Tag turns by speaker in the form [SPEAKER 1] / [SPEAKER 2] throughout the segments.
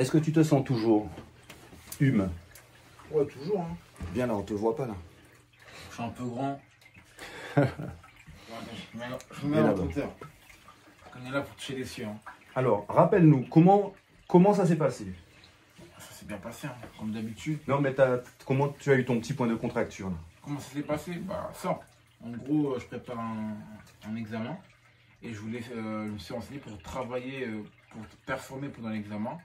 [SPEAKER 1] Est-ce que tu te sens toujours humain?
[SPEAKER 2] Ouais, toujours. Hein.
[SPEAKER 1] Bien là, on te voit pas là.
[SPEAKER 2] Je suis un peu grand. Je me mets en hauteur. On est là pour toucher les cieux. Hein.
[SPEAKER 1] Alors, rappelle-nous, comment ça s'est passé?
[SPEAKER 2] Ça s'est bien passé, hein, comme d'habitude.
[SPEAKER 1] Non, mais comment tu as eu ton petit point de contracture là?
[SPEAKER 2] Comment ça s'est passé? Bah, ça. En gros, je prépare un examen. Et je me suis renseigné pour travailler, pour performer pendant l'examen.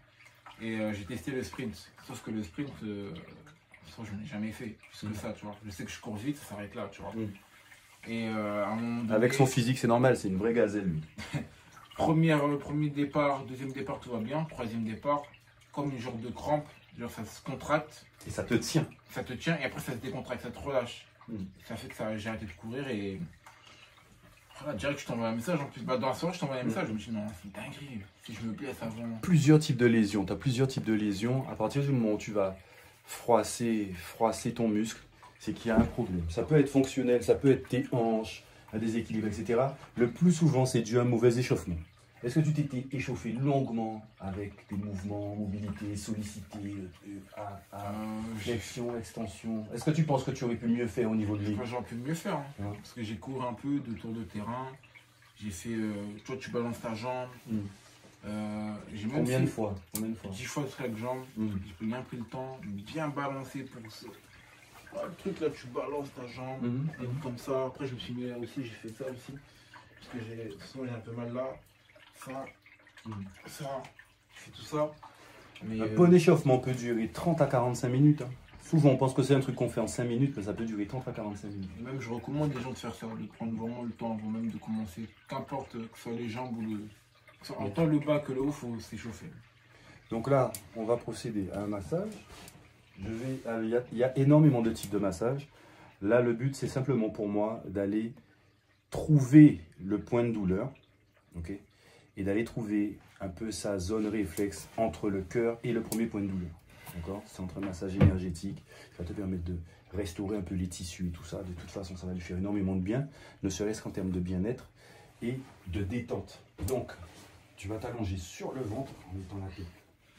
[SPEAKER 2] Et j'ai testé le sprint. Sauf que le sprint, ça, je n'en ai jamais fait. Plus que ça, tu vois. Je sais que je cours vite, ça s'arrête là, tu vois. Et à un moment donné,
[SPEAKER 1] avec son physique, c'est normal, c'est une vraie gazelle, lui.
[SPEAKER 2] Premier départ, deuxième départ, tout va bien. Troisième départ, comme une genre de crampe, genre ça se contracte.
[SPEAKER 1] Et ça te tient.
[SPEAKER 2] Ça te tient et après ça se décontracte, ça te relâche. Ça fait que j'ai arrêté de courir et voilà, direct je t'envoie un message. En plus, bah, dans la soirée, je t'envoie un message. Je me dis non, c'est une dinguerie. Si je me blesse avant.
[SPEAKER 1] Plusieurs types de lésions. Tu as plusieurs types de lésions. À partir du moment où tu vas froisser ton muscle, c'est qu'il y a un problème. Ça peut être fonctionnel, ça peut être tes hanches, un déséquilibre, etc. Le plus souvent, c'est dû à un mauvais échauffement. Est-ce que tu t'étais échauffé longuement avec des mouvements, mobilité, sollicité, flexion, extension? Est-ce que tu penses que tu aurais pu mieux faire au niveau de l'île?
[SPEAKER 2] J'aurais pu mieux faire, hein, parce que j'ai couru un peu de tour de terrain. J'ai fait, toi tu balances ta jambe. J'ai même
[SPEAKER 1] Combien de
[SPEAKER 2] fait
[SPEAKER 1] fois
[SPEAKER 2] 10 fois chaque jambe. J'ai bien pris le temps, bien balancer pour ça. Le truc là, tu balances ta jambe, et comme ça. Après, je me suis mis là aussi, j'ai fait ça aussi. Parce que sinon j'ai un peu mal là. Ça, c'est tout ça. Mais,
[SPEAKER 1] un bon échauffement peut durer 30 à 45 minutes. Hein. Souvent, on pense que c'est un truc qu'on fait en 5 minutes, mais ça peut durer 30 à 45 minutes.
[SPEAKER 2] Même, je recommande les gens de faire ça, de prendre vraiment le temps avant même de commencer. Qu'importe que ce soit les jambes ou autant le bas que le haut, il faut s'échauffer.
[SPEAKER 1] Donc là, on va procéder à un massage. Il y a énormément de types de massages. Là, le but, c'est simplement pour moi d'aller trouver le point de douleur. Okay, et d'aller trouver un peu sa zone réflexe entre le cœur et le premier point de douleur. D'accord? C'est entre un massage énergétique, ça va te permettre de restaurer un peu les tissus et tout ça. De toute façon, ça va lui faire énormément de bien, ne serait-ce qu'en termes de bien-être et de détente. Donc, tu vas t'allonger sur le ventre en mettant la tête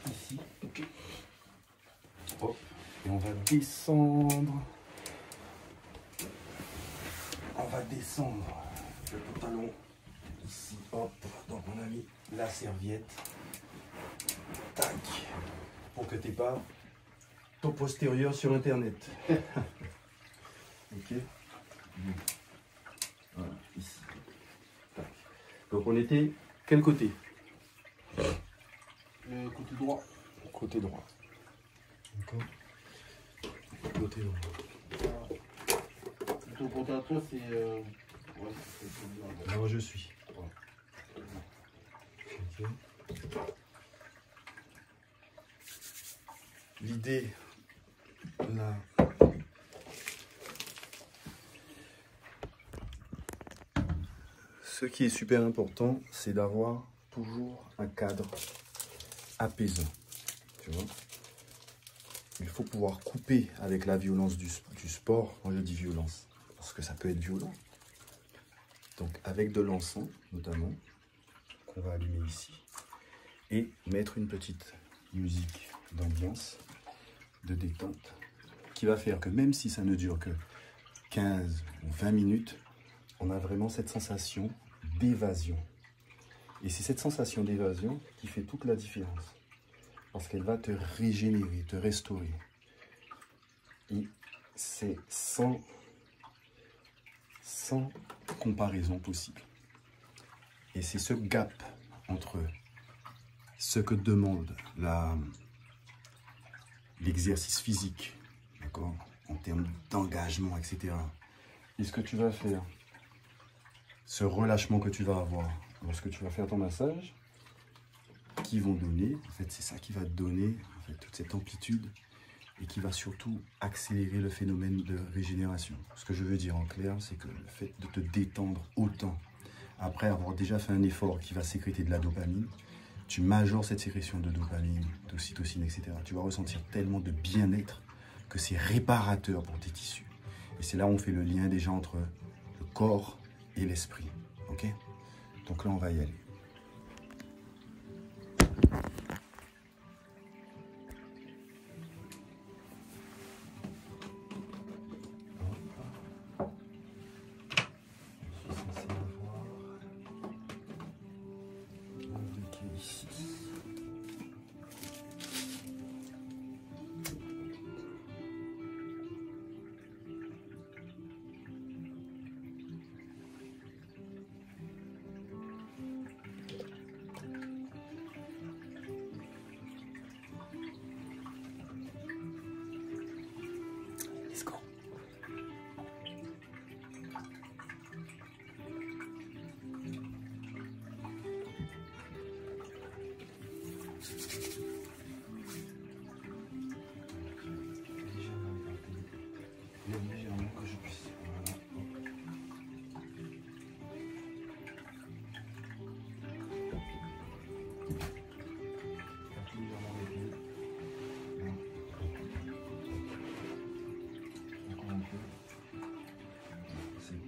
[SPEAKER 1] ici. Okay. Hop, et on va descendre. On va descendre le pantalon. Ici, hop, donc on a mis la serviette, tac, pour que tu n'aies pas ton postérieur sur internet. Ok. Voilà, ici. Tac. Donc on était quel côté?
[SPEAKER 2] Le côté droit.
[SPEAKER 1] Côté droit. D'accord. Côté droit.
[SPEAKER 2] Ton côté à toi, c'est...
[SPEAKER 1] Alors je suis. Okay. L'idée, là, ce qui est super important, c'est d'avoir toujours un cadre apaisant. Tu vois, il faut pouvoir couper avec la violence du sport. Moi je dis violence, parce que ça peut être violent. Donc avec de l'encens notamment, qu'on va allumer ici, et mettre une petite musique d'ambiance, de détente, qui va faire que même si ça ne dure que 15 ou 20 minutes, on a vraiment cette sensation d'évasion. Et c'est cette sensation d'évasion qui fait toute la différence, parce qu'elle va te régénérer, te restaurer. Et c'est sans comparaison possible. Et c'est ce gap entre ce que demande l'exercice physique, d'accord, en termes d'engagement, etc. Et ce que tu vas faire, ce relâchement que tu vas avoir lorsque tu vas faire ton massage, qui vont donner, en fait, c'est ça qui va te donner en fait, toute cette amplitude et qui va surtout accélérer le phénomène de régénération. Ce que je veux dire en clair, c'est que le fait de te détendre autant, après avoir déjà fait un effort qui va sécréter de la dopamine, tu majores cette sécrétion de dopamine, d'ocytocine, etc. Tu vas ressentir tellement de bien-être que c'est réparateur pour tes tissus. Et c'est là où on fait le lien déjà entre le corps et l'esprit. Ok? Donc là, on va y aller. Légèrement que je puisse. Voilà. Légèrement réglé. Là. Encore un peu. C'est bon.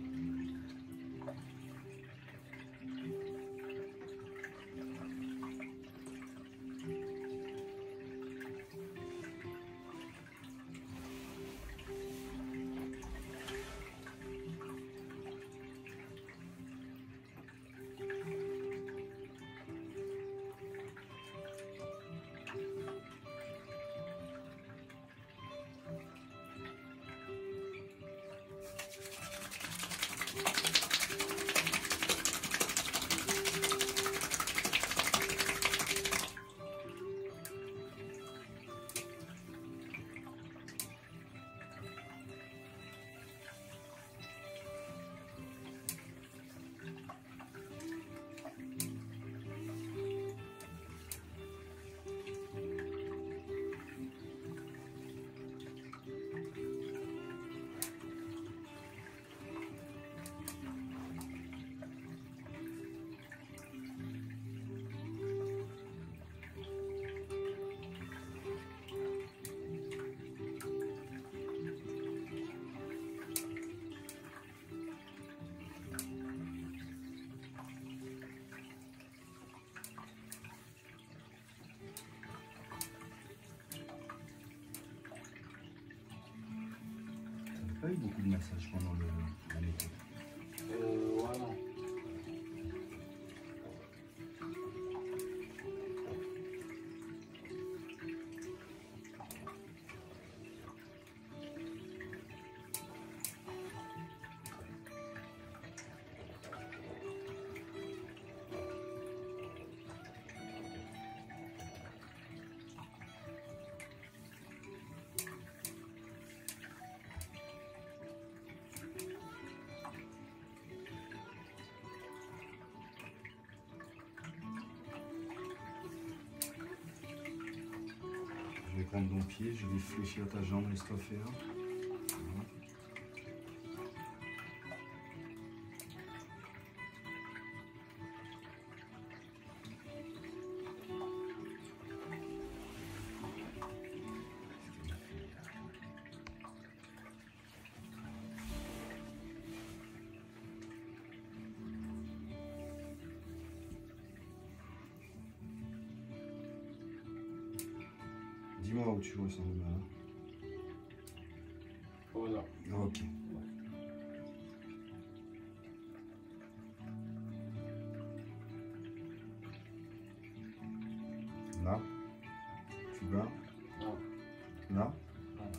[SPEAKER 1] Pas eu beaucoup de massage pendant la méthode.
[SPEAKER 2] Ouais, non.
[SPEAKER 1] Je vais prendre ton pied, je vais fléchir ta jambe, laisse-toi faire. Voilà. Dis-moi où tu ressens le mal.
[SPEAKER 2] Voilà.
[SPEAKER 1] Ok. Là. Tu vas.
[SPEAKER 2] Non.
[SPEAKER 1] Là.
[SPEAKER 2] Non.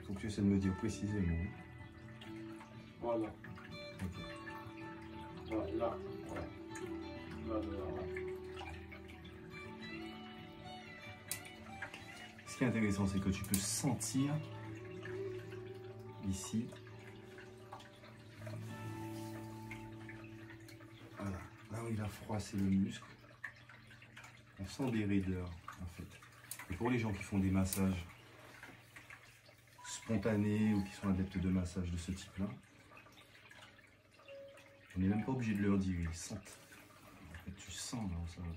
[SPEAKER 1] Faut que tu essaies de me dire précisément.
[SPEAKER 2] Voilà.
[SPEAKER 1] Ok.
[SPEAKER 2] Voilà. Là. Ouais. Là, là, là.
[SPEAKER 1] Ce qui est intéressant, c'est que tu peux sentir ici. Voilà. Là où il a froissé le muscle. On sent des raideurs, en fait. Et pour les gens qui font des massages spontanés ou qui sont adeptes de massages de ce type-là, on n'est même pas obligé de leur dire, ils sentent. En fait, tu sens là où ça va.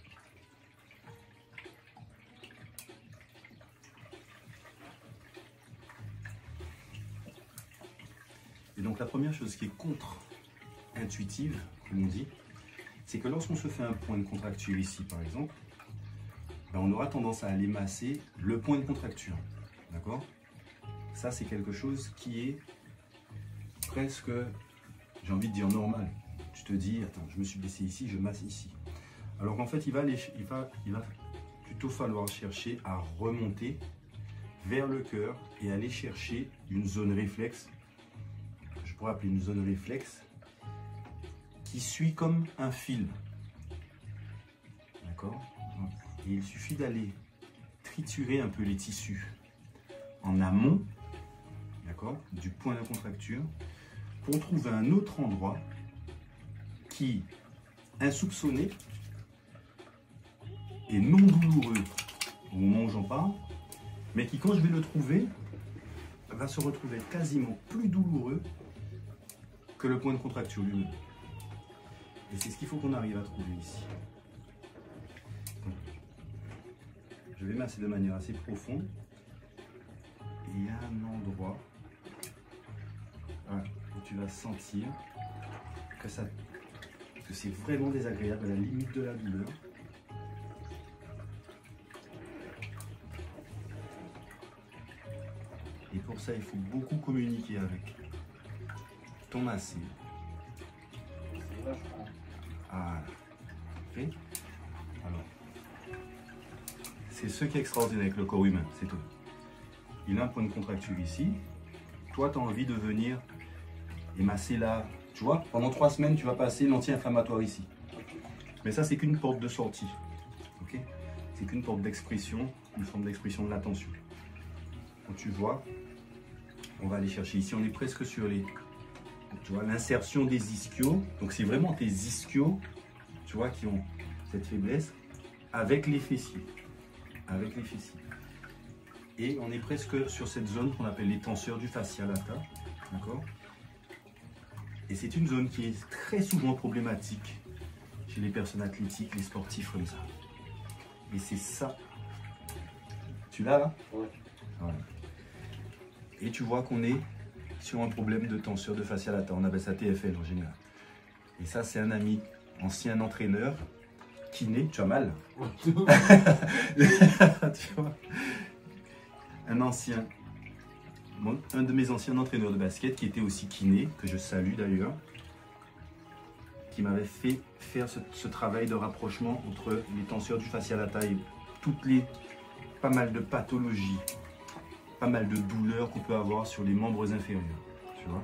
[SPEAKER 1] Et donc la première chose qui est contre-intuitive, comme on dit, c'est que lorsqu'on se fait un point de contracture ici, par exemple, ben on aura tendance à aller masser le point de contracture. D'accord? Ça, c'est quelque chose qui est presque, j'ai envie de dire, normal. Tu te dis, attends, je me suis blessé ici, je masse ici. Alors qu'en fait, il va plutôt falloir chercher à remonter vers le cœur et aller chercher une zone réflexe, que je pourrais appeler une zone réflexe, qui suit comme un fil. D'accord? Et il suffit d'aller triturer un peu les tissus en amont, d'accord, du point de contracture, pour trouver un autre endroit qui, insoupçonné, et non douloureux au moment où j'en parle, mais qui, quand je vais le trouver, va se retrouver quasiment plus douloureux que le point de contracture lui-même. Et c'est ce qu'il faut qu'on arrive à trouver ici. Donc, je vais masser de manière assez profonde. Et il y a un endroit, voilà, où tu vas sentir que c'est vraiment désagréable, à la limite de la douleur. Et pour ça, il faut beaucoup communiquer avec ton massé. Voilà. Ok. Alors, c'est ce qui est extraordinaire avec le corps humain, c'est tout. Il a un point de contracture ici. Toi, tu as envie de venir et masser là. Tu vois, pendant 3 semaines, tu vas passer l'anti-inflammatoire ici. Mais ça, c'est qu'une porte de sortie. Ok. C'est qu'une porte d'expression, une forme d'expression de la tension. Donc tu vois, on va aller chercher ici, on est presque sur les... Tu vois, l'insertion des ischios. Donc c'est vraiment tes ischios, tu vois, qui ont cette faiblesse avec les fessiers. Avec les fessiers. Et on est presque sur cette zone qu'on appelle les tenseurs du fascia lata. D'accord? Et c'est une zone qui est très souvent problématique chez les personnes athlétiques, les sportifs comme ça. Et c'est ça. Tu l'as là?
[SPEAKER 2] Ouais.
[SPEAKER 1] Voilà. Et tu vois qu'on est sur un problème de tenseur de fascia lata. On appelle ça TFL en général. Et ça, c'est un ami, ancien entraîneur, kiné. Tu as mal? Tu vois? Un de mes anciens entraîneurs de basket, qui était aussi kiné, que je salue d'ailleurs, qui m'avait fait faire ce travail de rapprochement entre les tenseurs du fascia lata et pas mal de pathologies, pas mal de douleurs qu'on peut avoir sur les membres inférieurs, tu vois.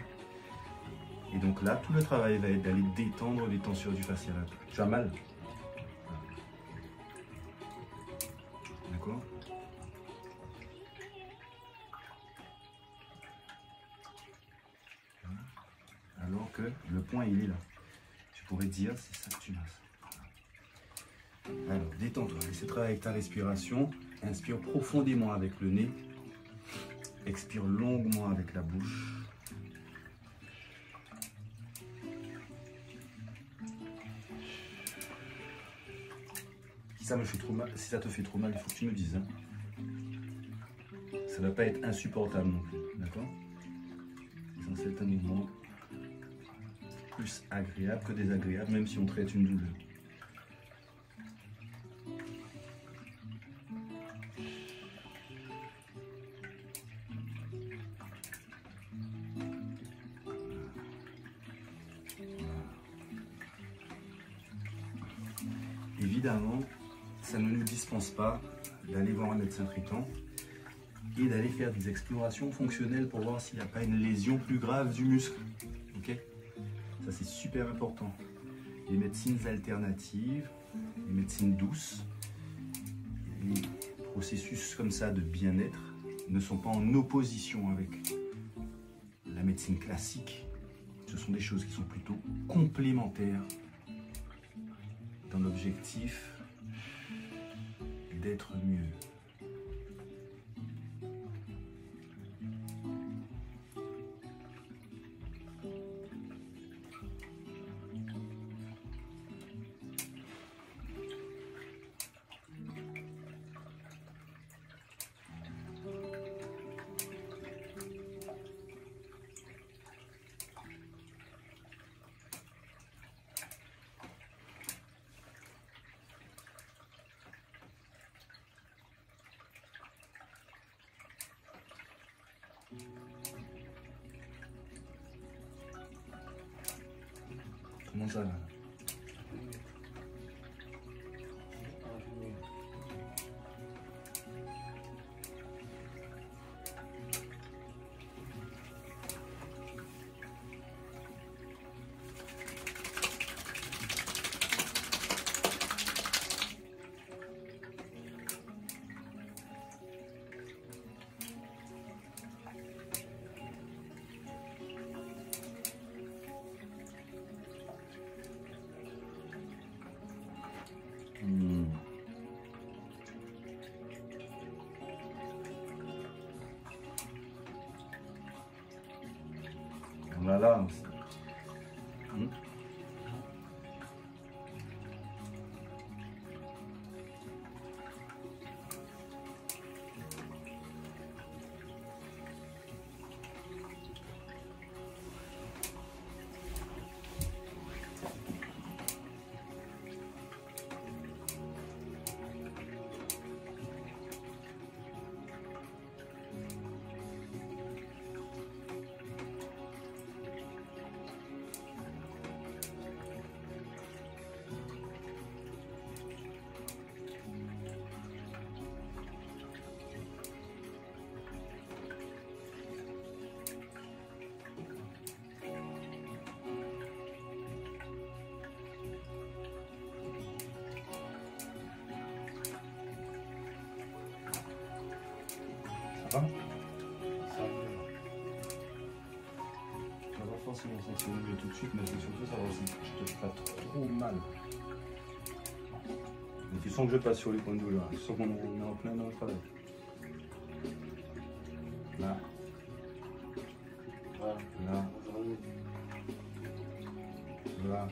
[SPEAKER 1] Et donc là, tout le travail va être d'aller détendre les tenseurs du fascia lata. Tu as mal? D'accord? Alors que le point, il est là. Tu pourrais dire, c'est ça que tu masses. Alors, détends-toi. Essaie de travailler avec ta respiration. Inspire profondément avec le nez. Expire longuement avec la bouche. Si ça me fait trop mal, si ça te fait trop mal, il faut que tu me dises. Hein. Ça ne va pas être insupportable non plus. D'accord? C'est censé être un mouvement plus agréable que désagréable, même si on traite une douleur. Évidemment, ça ne nous dispense pas d'aller voir un médecin traitant et d'aller faire des explorations fonctionnelles pour voir s'il n'y a pas une lésion plus grave du muscle. Ok? Ça, c'est super important. Les médecines alternatives, les médecines douces, les processus comme ça de bien-être ne sont pas en opposition avec la médecine classique. Ce sont des choses qui sont plutôt complémentaires dans l'objectif d'être mieux. Comment ça va? là. Ça va? Ça va forcément sentir mieux tout de suite, mais c'est surtout savoir si je te fais pas trop mal. Mais tu sens que je passe sur les points de douleur, tu sens qu'on est en plein dans le travail. Là. Là. Là.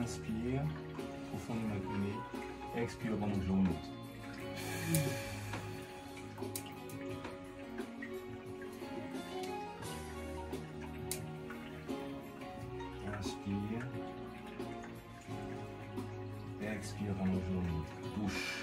[SPEAKER 1] Inspire, profondément avec le nez, expire pendant que je remonte. Inspire, expire pendant que je remonte. Bouche.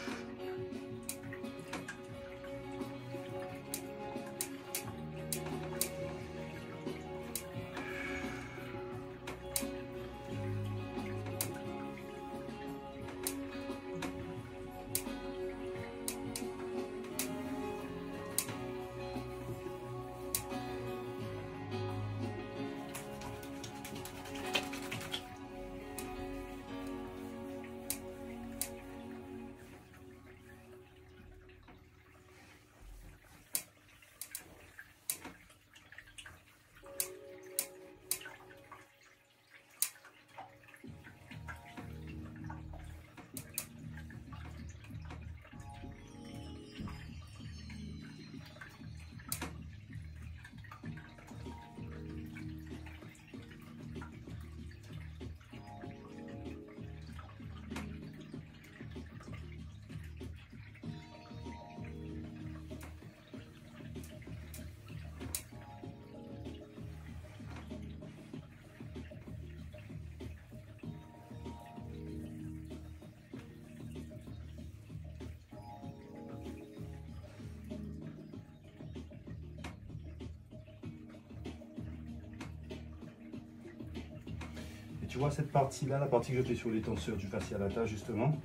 [SPEAKER 1] Tu vois cette partie-là, la partie que je fais sur les tenseurs du fascia lata justement,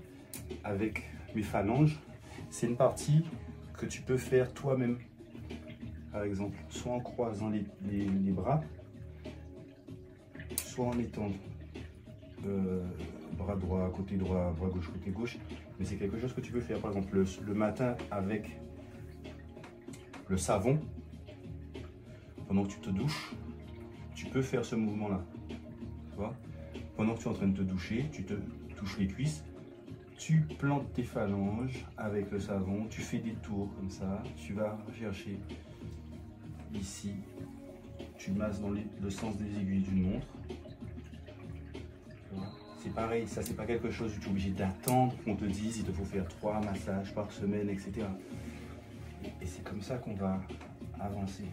[SPEAKER 1] avec mes phalanges, c'est une partie que tu peux faire toi-même. Par exemple, soit en croisant les bras, soit en étant bras droit, bras gauche, côté gauche. Mais c'est quelque chose que tu peux faire, par exemple, le matin avec le savon, pendant que tu te douches, tu peux faire ce mouvement-là. Tu vois ? Pendant que tu es en train de te doucher, tu te touches les cuisses, tu plantes tes phalanges avec le savon, tu fais des tours comme ça, tu vas chercher ici, tu masses dans le sens des aiguilles d'une montre. C'est pareil, ça c'est pas quelque chose où tu es obligé d'attendre qu'on te dise il te faut faire 3 massages par semaine, etc. Et c'est comme ça qu'on va avancer.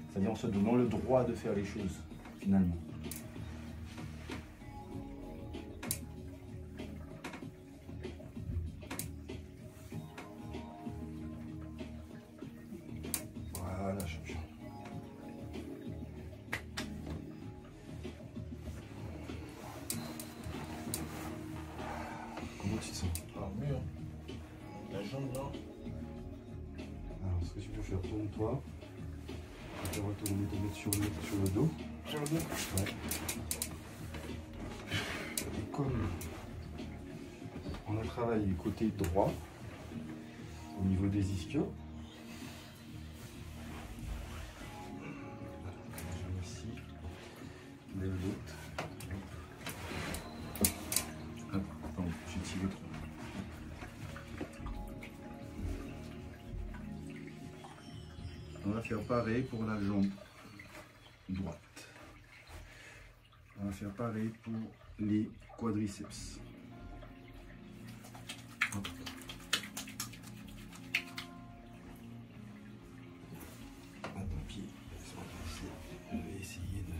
[SPEAKER 1] C'est-à-dire en se donnant le droit de faire les choses, finalement. Voilà, champion. Comment tu te sens ?
[SPEAKER 2] jambe là.
[SPEAKER 1] Alors, ce que tu peux faire, tourne-toi. Tu vas retourner, te mettre sur le dos.
[SPEAKER 2] Sur le dos.
[SPEAKER 1] Ouais. Et comme on a travaillé côté droit, au niveau des ischios, ici, lève l'autre. Hop, pardon, j'ai tiré trop. On va faire pareil pour la jambe droite. On va faire pareil pour les quadriceps. Hop. Attends, pied. Je vais essayer de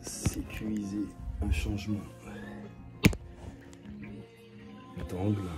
[SPEAKER 1] sécuriser un changement d'angle.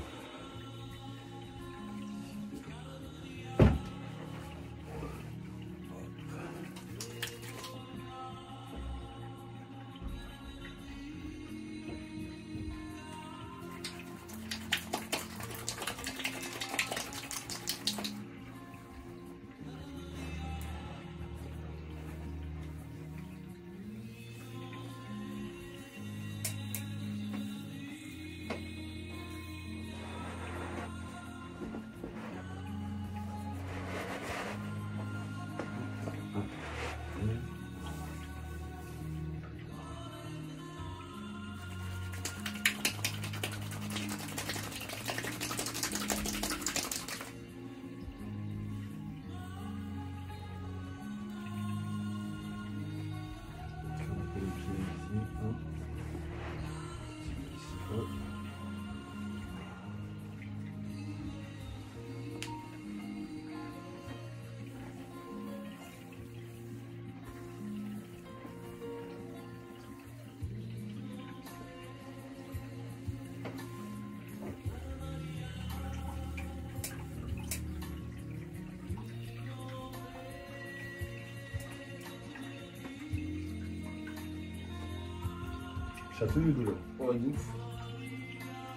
[SPEAKER 1] Chatouille ou douleur?
[SPEAKER 2] Ouais, de ouf.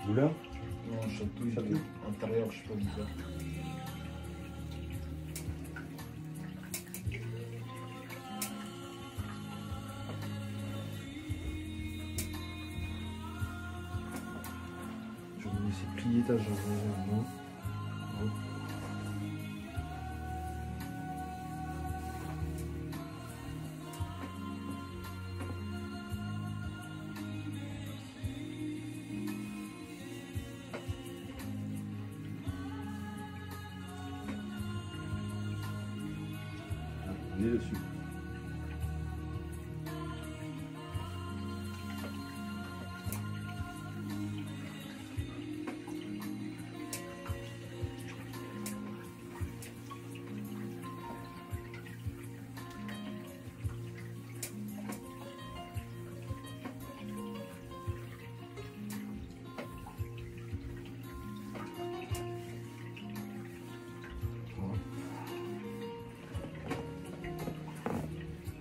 [SPEAKER 1] Douleur?
[SPEAKER 2] Non, chatouille.
[SPEAKER 1] Chatouille.
[SPEAKER 2] Intérieur, je sais pas bizarre.
[SPEAKER 1] Je vais laisser plier ta jambe légèrement. Hop. On est dessus.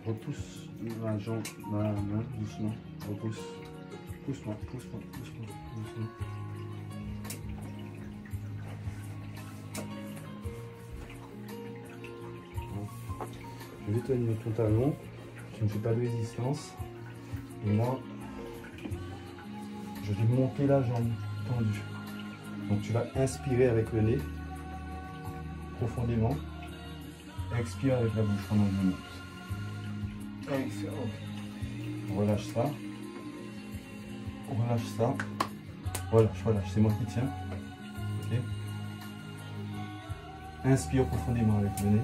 [SPEAKER 1] Repousse la jambe, la main, doucement. Repousse. Pousse-moi, pousse-moi, pousse-moi, doucement. Je vais tenir ton talon. Tu ne fais pas de résistance. Et moi, je vais monter la jambe tendue. Donc tu vas inspirer avec le nez, profondément. Expire avec la bouche pendant que je monte. Relâche ça. Relâche ça. Relâche, relâche. C'est moi qui tiens. Ok. Inspire profondément avec le nez.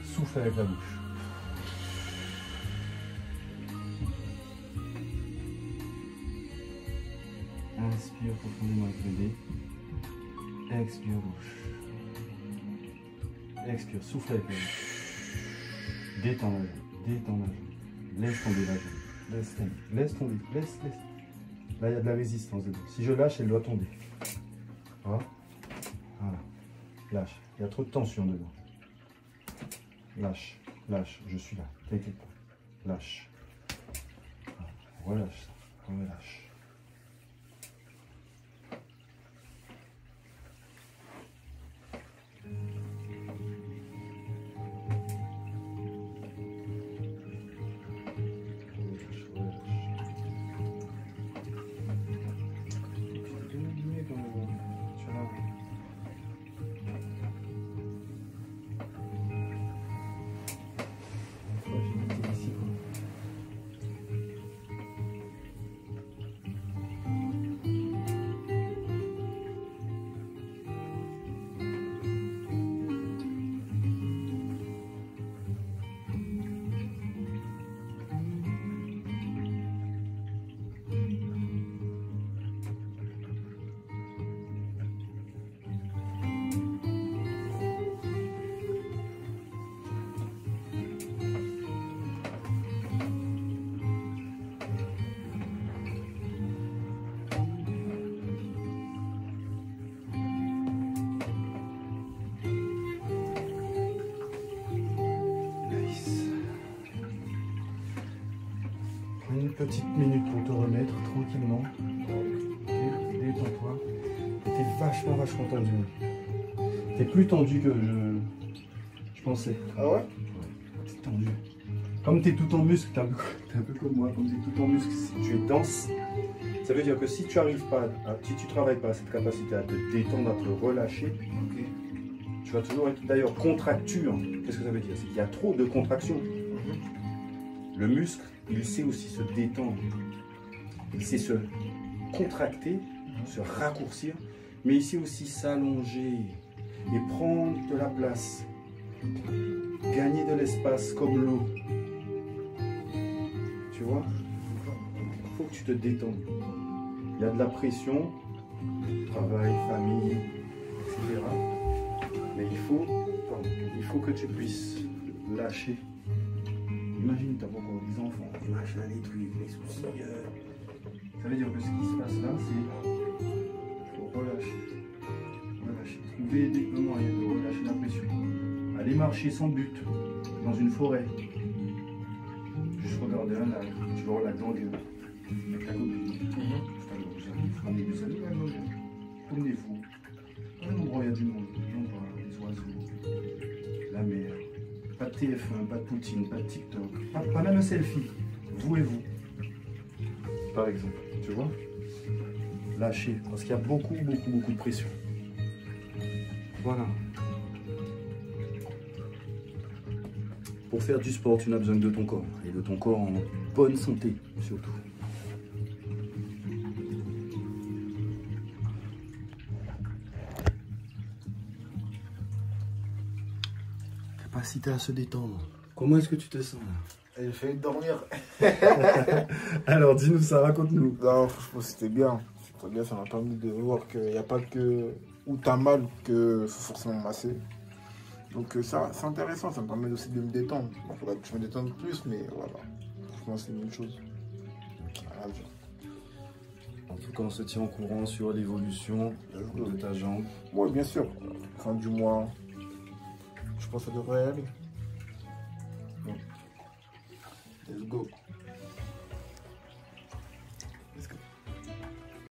[SPEAKER 1] Souffle avec la bouche. Inspire profondément avec le nez. Expire bouche. Expire, souffle avec la bouche. Détends la jambe, détends la jambe. Laisse tomber la jambe. Laisse tomber, laisse tomber, laisse. Là, il y a de la résistance dedans. Si je lâche, elle doit tomber. Voilà. Voilà. Lâche. Il y a trop de tension dedans. Lâche, lâche. Je suis là. T'inquiète pas. Lâche. Voilà. Relâche ça. Relâche. Une petite minute pour te remettre tranquillement. Ok, détends-toi. T'es vachement tendu. T'es plus tendu que je pensais.
[SPEAKER 3] Ah ouais?
[SPEAKER 1] T'es tendu. Comme t'es tout en muscle, t'es un peu comme moi, comme t'es tout en muscle, si tu es dense, ça veut dire que si tu arrives pas, si tu travailles pas à cette capacité à te détendre, à te relâcher,
[SPEAKER 2] Ok.
[SPEAKER 1] tu vas toujours être d'ailleurs contracture. Qu'est-ce que ça veut dire? C'est qu'il y a trop de contraction. Le muscle, il sait aussi se détendre. Il sait se contracter, se raccourcir, mais il sait aussi s'allonger et prendre de la place. Gagner de l'espace comme l'eau. Tu vois? Il faut que tu te détendes. Il y a de la pression, travail, famille, etc. Mais il faut que tu puisses lâcher. Imagine, tu as encore des enfants, des machins, les trucs, les soucis. Ça veut dire que ce qui se passe là, c'est qu'il faut relâcher. Trouver des moyens de relâcher la pression. Aller marcher sans but dans une forêt. Juste regarder un lac. Tu vas la longueur avec ta copine. Vous ramenez des amis à la longueur. Promenez-vous. Un endroit où il y a du monde. Un endroit, les oiseaux, la mer. Pas de TF1, pas de Poutine, pas de TikTok. Pas même un selfie. Vous et vous. Par exemple. Tu vois? Lâchez. Parce qu'il y a beaucoup de pression. Voilà. Pour faire du sport, tu n'as besoin que de ton corps. Et de ton corps en bonne santé, surtout. Capacité à se détendre. Comment est-ce que tu te sens là?
[SPEAKER 3] J'ai failli dormir.
[SPEAKER 1] Alors, dis-nous ça, raconte-nous.
[SPEAKER 3] Non, franchement, c'était bien. C'était bien, ça m'a permis de voir qu'il n'y a pas que où t'as mal que faut forcément masser. Donc ça, c'est intéressant, ça me permet aussi de me détendre. Il faudra que je me détende plus, mais voilà. Franchement, c'est une bonne chose. Rien à dire.
[SPEAKER 1] En tout cas, on se tient au courant sur l'évolution de ta jambe.
[SPEAKER 3] Oui, bien sûr. Fin du mois, je pense que ça devrait aller. Bon. Let's go.